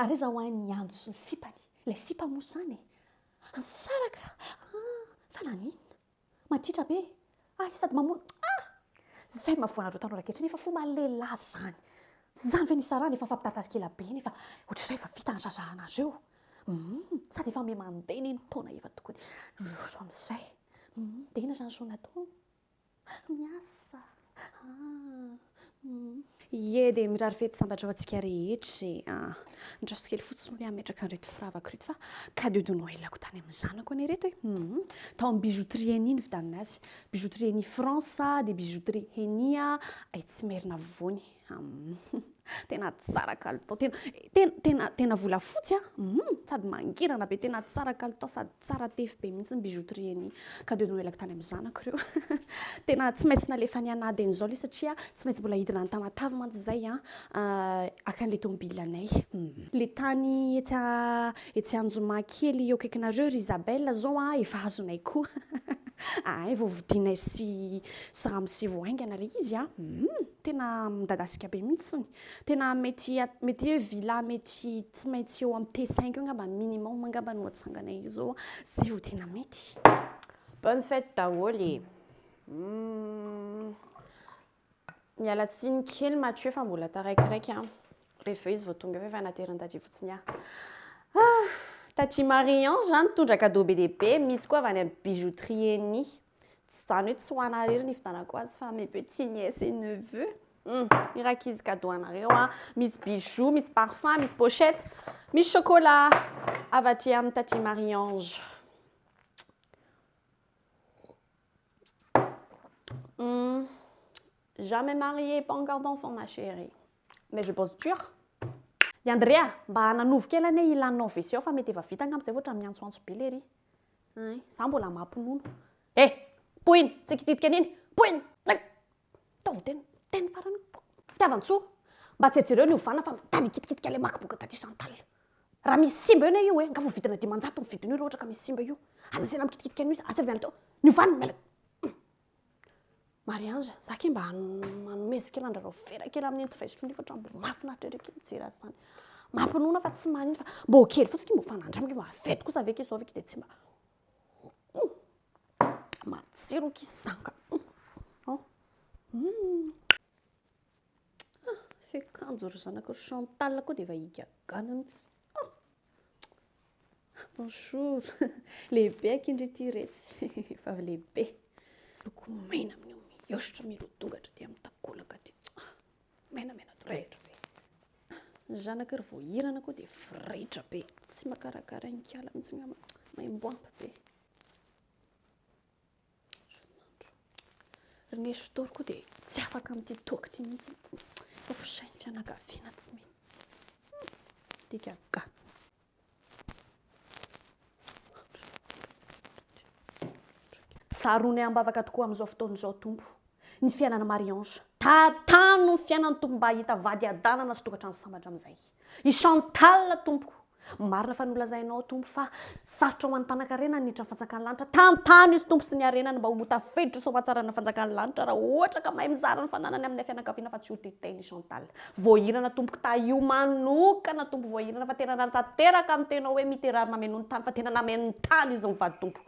ary zahoan'ny andro sy ny sipany ilay sipa moa zany ansaraka fa nanina matitra be sady mamono zay mahavoanareo tanora kehitriny efa fomba lehilahy zany zany ve nisarana efa fampitarikela be nefa ohatr'izay efa vita ny razahanareo sady efa me mandeha ny taona efa tokony roso amin'izay dia ina zany so natao miasa ie dia mirary fety sambatra ho antsika rehetra ndraso kely fotsiny hoe ametraka an'ireto firavaka reto fa cadeau de Noël ko tany amin'ny zanako anie reto hoe tao amin'ny bijouterie Henny ny vidanina azy bijouterie Henny France dia bijouterie Henny ay tsy merina voany tena tsara kalitao tena volafotsy sady mangirana be tena tsara kalitao sady tsara tefy be mihitsy ny bijouterie Henny cadeau de Noël ko tany amin'ny zanako ireo tena tsy maintsy nalefa ny anady an'izao le satria tsy maintsy mbola hidina ny tamatavy mantsy zay akan'le tomobile anay le tany etsy Anjoma kely eo akaikinareo ry Isabelle zao efa azonay koa vao vidinay sy ramose voaingana le izy tena midadasika be mihitsy tena mety hoe villa mety tsy maintsy eo amin'ny T5 eo ngamba minimum ngamba no atsanganay zao zay vao tena mety. Bonne fête daholo miala tsiny kely Mathieu fa mbola taraikiraiky rehefa izy vao tonga efa nateriny taty fotsiny taty Marie-Ange nitondra cadeau be dehibe misy koa avy any amin'ny bijouterie Henny tsy zany hoe tsy ho anareo ny fidanako azy fa mes petits nièces et neveux iraky izy cadeau anareo misy bijoux misy parfum misy pochette misy chocolat avy aty amin'ny taty Marie-Ange jamais marié pas encore d'enfant ma chérie mais je bosse dur. I Andrea mba hananovo kely anie ilanao WC fa mety efa vita angamba zay ohatra miantsoantso be le ry za mbola mampinono poiny tsy kititika aniny poiny teny farany fitiavan-tsoa mba tsy ajereo ny ovana fa tany kitikitika le makiboka taty Chantal raha misy simba io io nga vao vitana dimanjato ny vidiny io raha ohatra ka misy simba io azasena mikitikitika an'io aza avy any tao ny ovana miala Marie-Ange za ke mba manomezika kely andrarao vera kely amin'ny entovaisotrony fa mbo mafinaritra ery kely mijery azy zany mampinoana fa tsy manino fa mbo kely fotsiny mbo fanandramiko mba aveto kosa avy zao avy dia tsy mba matsiro kisanga fekanjo ry zanako Chantal koa dia efa higagana mihitsy bonjour lehibe akindrity retsy efa lehibe loko mena amin'io mihosotra milodongatra dia mitakolaka ty menamena rehetra be zanaka ry voahirana koa dia freitra be tsy makarakara nikala mihitsy ngamba maimboampa be ry nestor koa dia tsy afaka amin'ity toaka ty mihitsy ofisainy fianakaviana tsy mety dika gana sarony ambavaka tokoa amin'izao fotoan'izao tompo ny fiainana Marie-Ange tatano ny fiainany tompo mba hita vady adanana sy tokatrano sambatra amin'izay i Chantal tompoko marina fa nolazainao tompo fa sarotra ho an'ny mpanan-karena niditra ny fanjakany lanitra tantano izy tompo sy ny arenany mba ho tafiditra so mahatsara fanjakany lanitra raha ohatra ka mahay mizara ny fananany amin'ny fianakaviana fa tsy ho tetehiny Chantal voahirana tompoko io manokana tompo voahirana fa tena nanatanteraka amin'ny tena hoe miterary mameno ny tany fa tena nameno ny tany izy mivady tompo